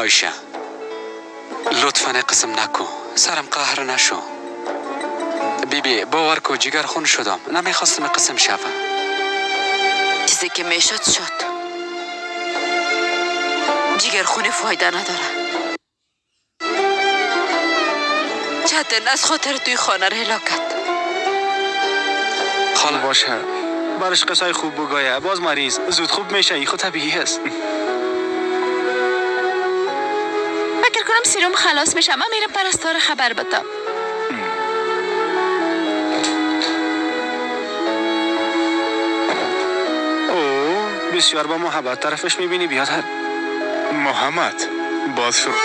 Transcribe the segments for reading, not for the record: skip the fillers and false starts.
آیشه لطفاً قسم نکو، سرم قهر نشو. بیبی باور کو جگر خون شدم، نمیخواستم قسم شوم. چیزی که میشد شد. جگر خونی فایده نداره. چطور از خاطر توی خانه را هلاکت. خاله باشه، برش قصای خوب بگویه، باز مریض زود خوب میشه، ای خود طبیعی است. فکر کنم سیروم خلاص بشه، من میرم پرستار خبر بدم. اوه بسیار با محبت طرفش میبینی بیاد هر محمد باز شروع.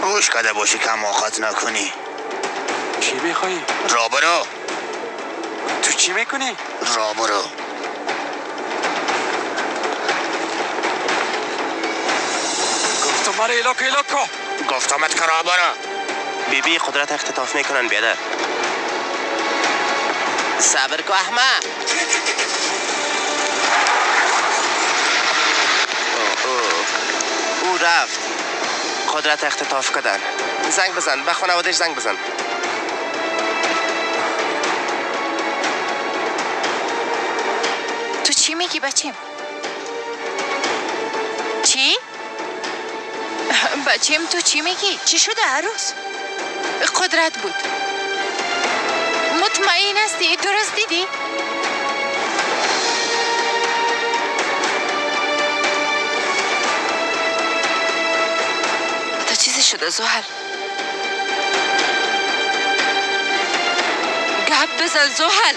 گوش کده باشی که مواخت نکنی. چی میخوایی؟ را برو. تو چی میکنی؟ را برو. گفتم مرا ایلاک کو. گفتمت که را برو. بیبی قدرت اختطاف میکنن بیادر. صبر کو احمد. او رفت. قدرت اختطاف کردن. زنگ بزن، به خانواده‌اش زنگ بزن. تو چی میگی بچیم؟ چی؟ بچیم تو چی میگی؟ چی شده عروس؟ قدرت بود. مطمئن هستی؟ درست دیدی؟ تا چیزی شده زحل. گپ بزن زحل.